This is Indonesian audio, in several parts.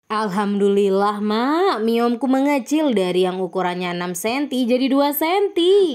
Alhamdulillah mak, miomku mengecil dari yang ukurannya 6 cm jadi 2 cm.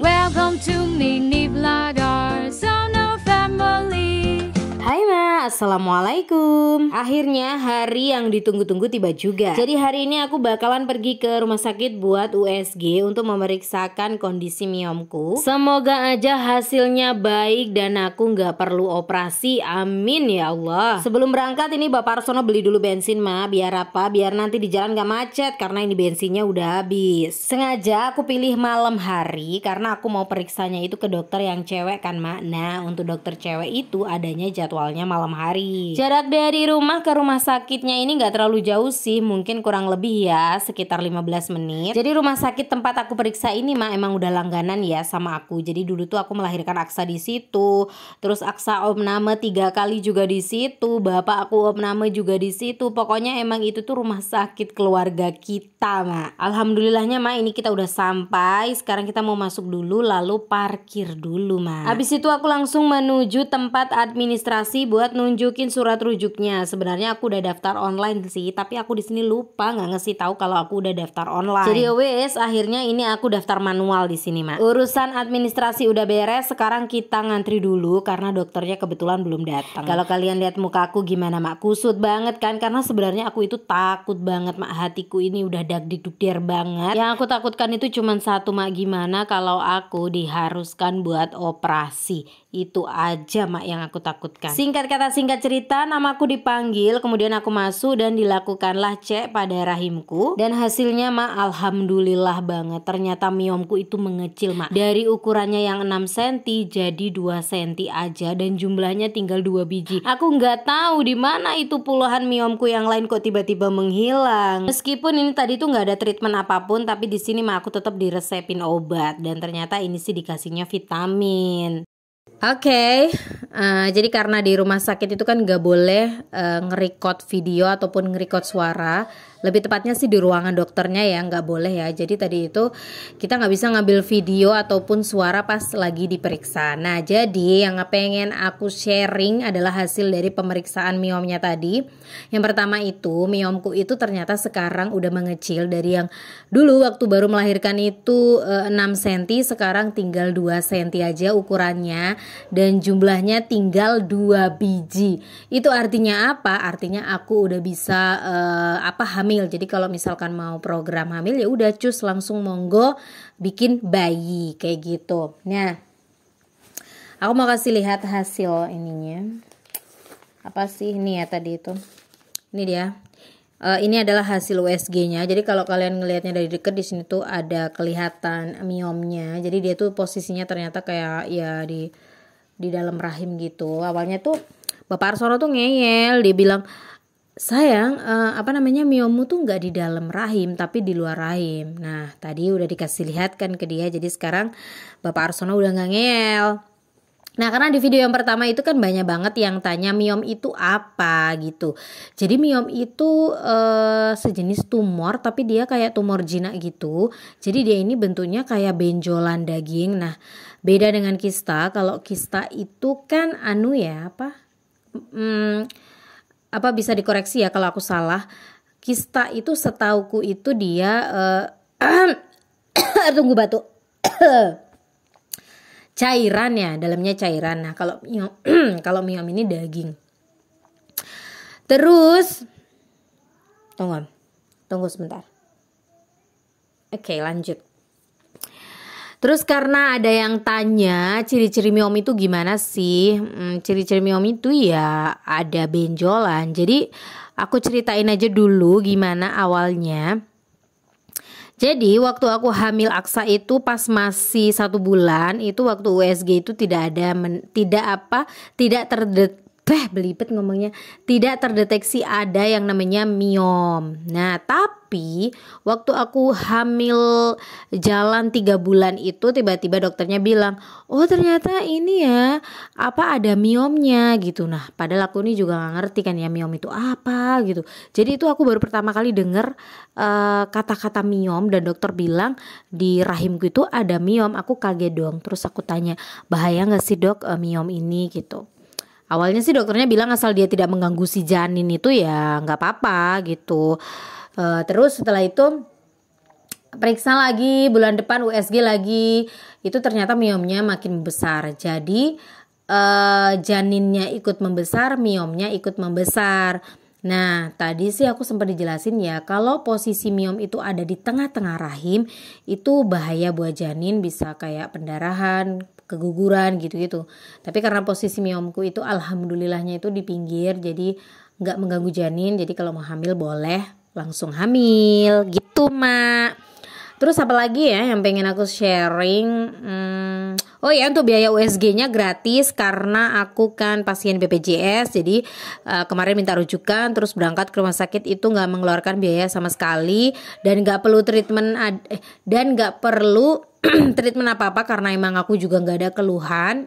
Welcome to Mini Vlogger Sono Family. Hai ma, assalamualaikum. Akhirnya hari yang ditunggu-tunggu tiba juga. Jadi hari ini aku bakalan pergi ke rumah sakit buat USG untuk memeriksakan kondisi miomku. Semoga aja hasilnya baik dan aku nggak perlu operasi, amin ya Allah. Sebelum berangkat ini Bapak Arsono beli dulu bensin ma. Biar apa? Biar nanti di jalan nggak macet karena ini bensinnya udah habis. Sengaja aku pilih malam hari karena aku mau periksanya itu ke dokter yang cewek kan ma. Nah untuk dokter cewek itu adanya jadwalnya malam hari. Jarak dari rumah ke rumah sakitnya ini nggak terlalu jauh sih, mungkin kurang lebih ya sekitar 15 menit. Jadi rumah sakit tempat aku periksa ini mah emang udah langganan ya sama aku. Jadi dulu tuh aku melahirkan Aksa di situ, terus Aksa opname 3 kali juga di situ, bapak aku opname juga di situ. Pokoknya emang itu tuh rumah sakit keluarga kita mah. Alhamdulillahnya mah ini kita udah sampai. Sekarang kita mau masuk dulu lalu parkir dulu mah. Habis itu aku langsung menuju tempat administrasi buat nunjukin surat rujuknya. Sebenarnya aku udah daftar online sih, tapi aku di sini lupa nggak ngasih tahu kalau aku udah daftar online. Jadi wes akhirnya ini aku daftar manual di sini mah. Urusan administrasi udah beres, sekarang kita ngantri dulu karena dokternya kebetulan belum datang. Kalau kalian lihat muka aku gimana mak, kusut banget kan, karena sebenarnya aku itu takut banget mak, hatiku ini udah dagdikdukdir banget. Yang aku takutkan itu cuman satu mak, gimana kalau aku diharuskan buat operasi. Itu aja mak yang aku takutkan. Singkat kata singkat cerita, namaku dipanggil, kemudian aku masuk dan dilakukanlah cek pada rahimku. Dan hasilnya mak alhamdulillah banget. Ternyata miomku itu mengecil mak. Dari ukurannya yang 6 cm jadi 2 cm aja dan jumlahnya tinggal 2 biji. Aku nggak tahu di mana itu puluhan miomku yang lain kok tiba-tiba menghilang. Meskipun ini tadi tuh nggak ada treatment apapun, tapi di sini mak aku tetap diresepin obat dan ternyata ini sih dikasihnya vitamin. Oke, jadi karena di rumah sakit itu kan nggak boleh nge-record video ataupun nge-record suara. Lebih tepatnya sih di ruangan dokternya ya, nggak boleh ya. Jadi tadi itu kita nggak bisa ngambil video ataupun suara pas lagi diperiksa. Nah jadi yang pengen aku sharing adalah hasil dari pemeriksaan miomnya tadi. Yang pertama itu miomku itu ternyata sekarang udah mengecil. Dari yang dulu waktu baru melahirkan itu 6 cm, sekarang tinggal 2 cm aja ukurannya. Dan jumlahnya tinggal 2 biji. Itu artinya apa? Artinya aku udah bisa hamil. Jadi kalau misalkan mau program hamil ya udah cus langsung monggo bikin bayi kayak gitu. Nah, aku mau kasih lihat hasil ininya. Apa sih ini ya tadi itu? Ini dia. Ini adalah hasil USG-nya. Jadi kalau kalian ngelihatnya dari dekat di sini tuh ada kelihatan miomnya. Jadi dia tuh posisinya ternyata kayak ya di dalam rahim gitu. Awalnya tuh Bapak Arsono tuh ngeyel, dia bilang, sayang miommu tuh nggak di dalam rahim tapi di luar rahim. Nah tadi udah dikasih lihat kan ke dia, jadi sekarang Bapak Arsono udah nggak ngeyel. Nah karena di video yang pertama itu kan banyak banget yang tanya miom itu apa gitu. Jadi miom itu sejenis tumor tapi dia kayak tumor jinak gitu. Jadi dia ini bentuknya kayak benjolan daging. Nah beda dengan kista. Kalau kista itu kan bisa dikoreksi ya kalau aku salah. Kista itu setauku itu dia tunggu batuk. Cairan ya, dalamnya cairan. Nah, kalau miom ini daging. Terus tunggu sebentar. Oke, lanjut. Terus karena ada yang tanya ciri-ciri miom itu gimana sih? Ciri-ciri miom itu ya ada benjolan. Jadi aku ceritain aja dulu gimana awalnya. Jadi waktu aku hamil Aksa itu pas masih 1 bulan itu waktu USG itu tidak terdeteksi ada yang namanya miom. Nah tapi waktu aku hamil jalan 3 bulan itu tiba-tiba dokternya bilang, oh ternyata ini ya ada miomnya gitu. Nah padahal aku ini juga gak ngerti kan ya miom itu apa gitu. Jadi itu aku baru pertama kali denger kata-kata miom dan dokter bilang di rahimku itu ada miom. Aku kaget dong. Terus aku tanya, bahaya gak sih dok miom ini gitu. Awalnya sih dokternya bilang asal dia tidak mengganggu si janin itu ya nggak apa-apa gitu. Terus setelah itu periksa lagi bulan depan USG lagi, itu ternyata miomnya makin besar. Jadi janinnya ikut membesar, miomnya ikut membesar. Nah, tadi sih aku sempat dijelasin ya, kalau posisi miom itu ada di tengah-tengah rahim, itu bahaya buat janin, bisa kayak pendarahan, keguguran gitu-gitu. Tapi karena posisi miomku itu alhamdulillahnya itu di pinggir, jadi nggak mengganggu janin. Jadi kalau mau hamil boleh langsung hamil gitu, Mak. Terus apa lagi ya yang pengen aku sharing? Oh ya, untuk biaya USG-nya gratis karena aku kan pasien BPJS. Jadi kemarin minta rujukan terus berangkat ke rumah sakit itu nggak mengeluarkan biaya sama sekali dan nggak perlu treatment apa-apa karena emang aku juga nggak ada keluhan.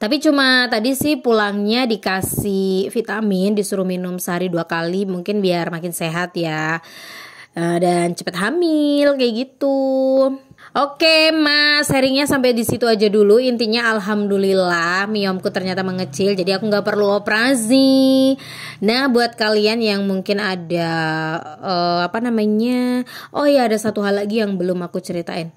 Tapi cuma tadi sih pulangnya dikasih vitamin, disuruh minum sehari 2 kali mungkin biar makin sehat ya. Dan cepet hamil kayak gitu. Oke Mas, sharingnya sampai di situ aja dulu. Intinya alhamdulillah miomku ternyata mengecil, jadi aku nggak perlu operasi. Nah buat kalian yang mungkin ada oh ya ada satu hal lagi yang belum aku ceritain.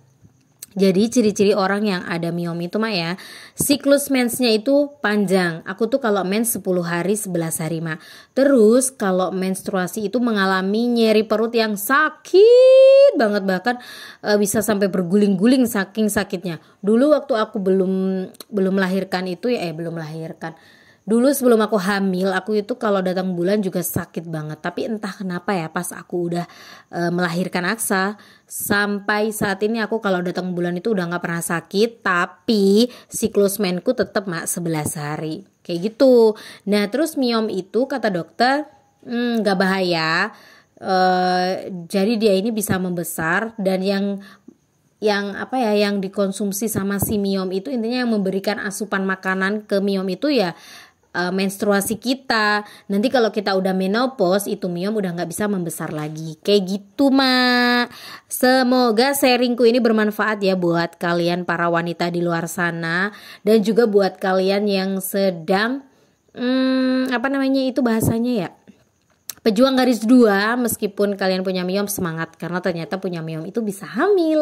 Jadi ciri-ciri orang yang ada miom itu Mak ya, siklus mensnya itu panjang. Aku tuh kalau mens 10 hari 11 hari Mak. Terus kalau menstruasi itu mengalami nyeri perut yang sakit banget, bahkan bisa sampai berguling-guling saking sakitnya. Dulu waktu aku belum melahirkan itu ya belum melahirkan. Dulu sebelum aku hamil, aku itu kalau datang bulan juga sakit banget. Tapi entah kenapa ya pas aku udah melahirkan Aksa, sampai saat ini aku kalau datang bulan itu udah gak pernah sakit. Tapi siklus menku tetap Mak 11 hari. Kayak gitu. Nah terus miom itu kata dokter gak bahaya. Jadi dia ini bisa membesar dan yang dikonsumsi sama si miom itu intinya yang memberikan asupan makanan ke miom itu ya menstruasi kita. Nanti kalau kita udah menopause itu miom udah nggak bisa membesar lagi. Kayak gitu Mak. Semoga sharingku ini bermanfaat ya buat kalian para wanita di luar sana dan juga buat kalian yang sedang bahasanya ya, pejuang garis 2. Meskipun kalian punya miom, semangat karena ternyata punya miom itu bisa hamil.